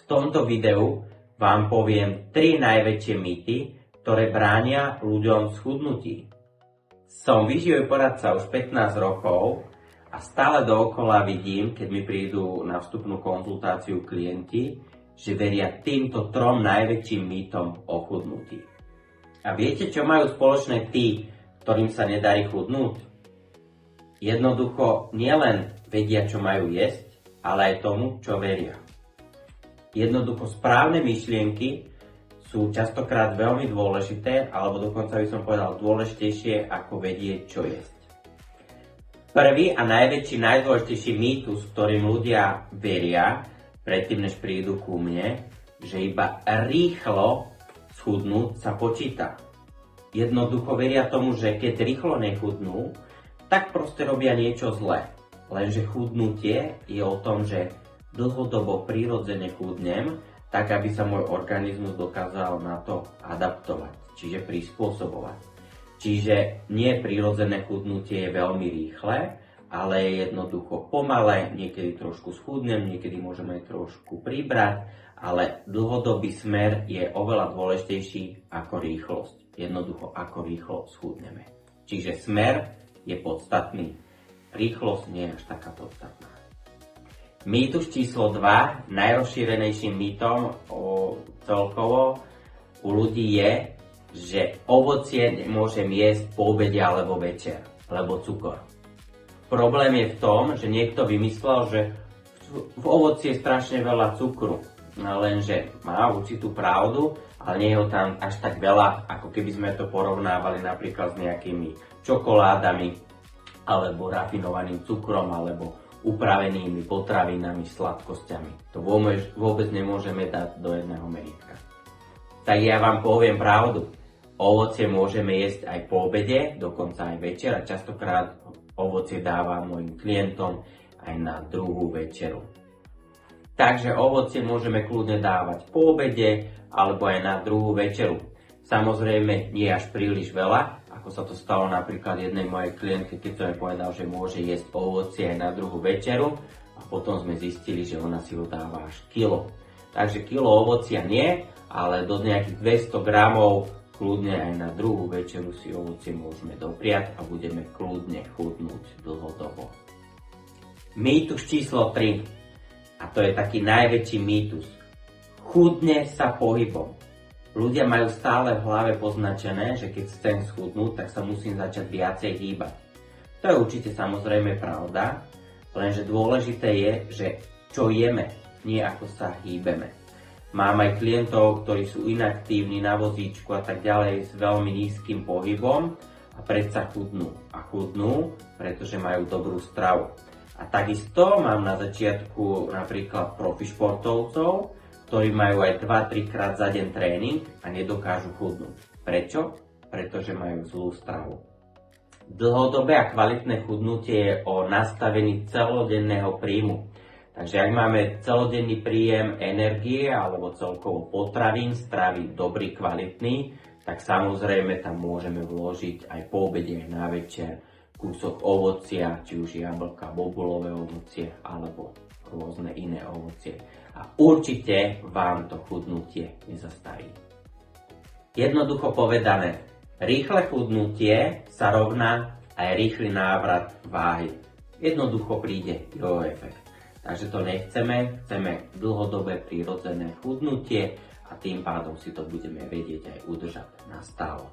V tomto videu vám poviem 3 najväčšie mýty, ktoré bránia ľuďom v schudnutí. Som výživový poradca už 15 rokov a stále dookola vidím, keď mi prídu na vstupnú konzultáciu klienti, že veria týmto 3 najväčším mýtom o chudnutí. A viete, čo majú spoločné tí, ktorým sa nedarí chudnúť? Jednoducho nielen vedia, čo majú jesť, ale aj tomu, čo veria. Jednoducho správne myšlienky sú častokrát veľmi dôležité, alebo dokonca by som povedal dôležitejšie, ako vedieť, čo jesť. Prvý a najväčší, najdôležitejší mýtus, ktorým ľudia veria, predtým než prídu ku mne, že iba rýchlo schudnúť sa počíta. Jednoducho veria tomu, že keď rýchlo nechudnú, tak proste robia niečo zlé. Lenže chudnutie je o tom, že dlhodobo prirodzene chudnem, tak aby sa môj organizmus dokázal na to adaptovať, čiže prispôsobovať. Čiže nie prirodzené chudnutie je veľmi rýchle, ale je jednoducho pomalé, niekedy trošku schudnem, niekedy môžeme aj trošku pribrať, ale dlhodobý smer je oveľa dôležitejší ako rýchlosť. Jednoducho ako rýchlo schudneme. Čiže smer je podstatný, rýchlosť nie je až taká podstatná. Mýtus číslo 2, najrozšírenejším mýtom celkovo u ľudí je, že ovocie nemôžem jesť po obede alebo večer, lebo cukor. Problém je v tom, že niekto vymyslel, že v ovoci je strašne veľa cukru, lenže má určitú pravdu, ale nie je ho tam až tak veľa, ako keby sme to porovnávali napríklad s nejakými čokoládami, alebo rafinovaným cukrom, alebo upravenými potravinami, sladkosťami. To vôbec nemôžeme dať do jedného meritka. Tak ja vám poviem pravdu. Ovocie môžeme jesť aj po obede, dokonca aj večer a častokrát ovocie dávam mojim klientom aj na druhú večeru. Takže ovocie môžeme kľudne dávať po obede alebo aj na druhú večeru. Samozrejme nie až príliš veľa, ako sa to stalo napríklad jednej mojej klientke, keď som jej povedal, že môže jesť ovocie aj na druhú večeru a potom sme zistili, že ona si ho dáva až kilo. Takže kilo ovocia nie, ale do nejakých 200 gramov kľudne aj na druhú večeru si ovocie môžeme dopriať a budeme kľudne chudnúť dlhodobo. Mýtus číslo 3, a to je taký najväčší mýtus. Chudne sa pohybom. Ľudia majú stále v hlave poznačené, že keď chcem schudnúť, tak sa musím začať viacej hýbať. To je určite samozrejme pravda, lenže dôležité je, že čo jeme, nie ako sa hýbeme. Mám aj klientov, ktorí sú inaktívni na vozíčku a tak ďalej s veľmi nízkym pohybom a predsa chudnú. A chudnú, pretože majú dobrú stravu. A takisto mám na začiatku napríklad profi športovcov, ktorí majú aj 2-3 krát za deň tréning a nedokážu chudnúť. Prečo? Pretože majú zlú stravu. Dlhodobé a kvalitné chudnutie je o nastavení celodenného príjmu. Takže ak máme celodenný príjem energie alebo celkovo potravín, stravy dobrý, kvalitný, tak samozrejme tam môžeme vložiť aj po obede, aj na večer kúsok ovocia, či už jablka, bobulové ovocie alebo rôzne iné ovocie. A určite vám to chudnutie nezastaví. Jednoducho povedané, rýchle chudnutie sa rovná aj rýchly návrat váhy. Jednoducho príde jojo efekt. Takže to nechceme, chceme dlhodobé prirodzené chudnutie a tým pádom si to budeme vedieť aj udržať nastálo.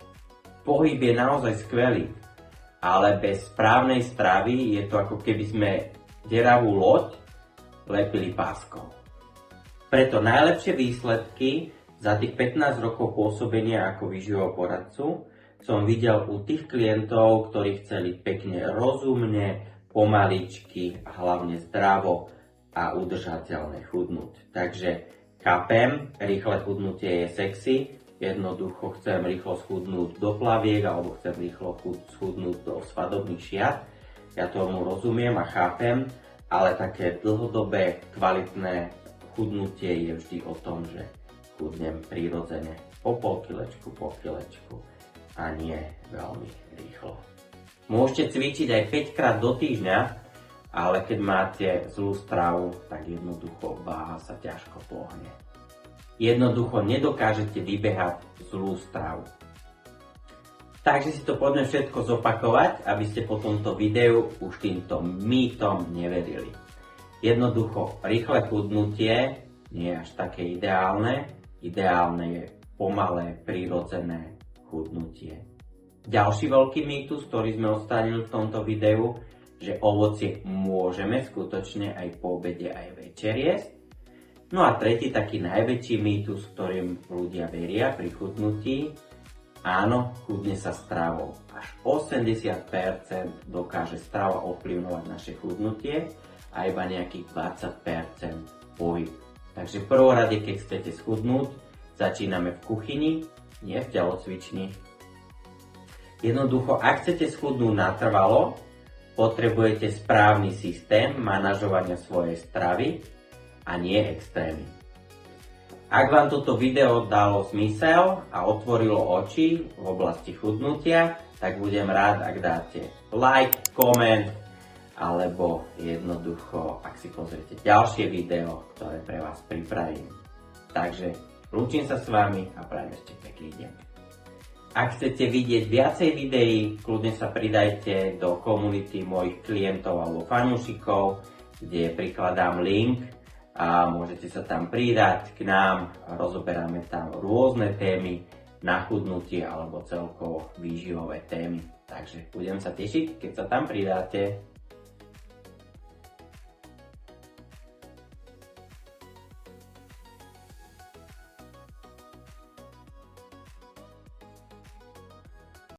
Pohyb je naozaj skvelý, ale bez správnej stravy je to ako keby sme deravú loď lepili páskou. Preto najlepšie výsledky za tých 15 rokov pôsobenia ako výživového poradcu som videl u tých klientov, ktorí chceli pekne rozumne, pomaličky a hlavne zdravo a udržateľne chudnúť. Takže chápem, rýchle chudnutie je sexy, jednoducho chcem rýchlo schudnúť do plaviek alebo chcem rýchlo schudnúť do svadobných šiat. Ja tomu rozumiem a chápem, ale také dlhodobé, kvalitné chudnutie je vždy o tom, že chudnem prirodzene po pol kilečku a nie veľmi rýchlo. Môžete cvičiť aj 5 krát do týždňa ale keď máte zlú stravu, tak jednoducho váha sa ťažko pohne. Jednoducho nedokážete vybehať zlú stravu. Takže si to poďme všetko zopakovať, aby ste po tomto videu už týmto mýtom neverili. Jednoducho rýchle chudnutie nie je až také ideálne. Ideálne je pomalé, prirodzené chudnutie. Ďalší veľký mýtus, ktorý sme odstránili v tomto videu, že ovocie môžeme skutočne aj po obede, aj večer jesť. No a tretí taký najväčší mýtus, ktorým ľudia veria pri chudnutí, áno, chudne sa stravou. Až 80% dokáže strava ovplyvňovať naše chudnutie a iba nejakých 20% pohyb. Takže v prvom rade, keď chcete schudnúť, začíname v kuchyni, nie v telocvični. Jednoducho, ak chcete schudnúť natrvalo, potrebujete správny systém manažovania svojej stravy a nie extrémy. Ak vám toto video dalo zmysel a otvorilo oči v oblasti chudnutia, tak budem rád, ak dáte like, koment, alebo jednoducho, ak si pozriete ďalšie video, ktoré pre vás pripravím. Takže lúčim sa s vami a prajem ešte pekný deň. Ak chcete vidieť viacej videí, kľudne sa pridajte do komunity mojich klientov alebo fanúšikov, kde prikladám link a môžete sa tam pridať k nám. Rozoberáme tam rôzne témy na chudnutie alebo celkovo výživové témy. Takže budem sa tešiť, keď sa tam pridáte.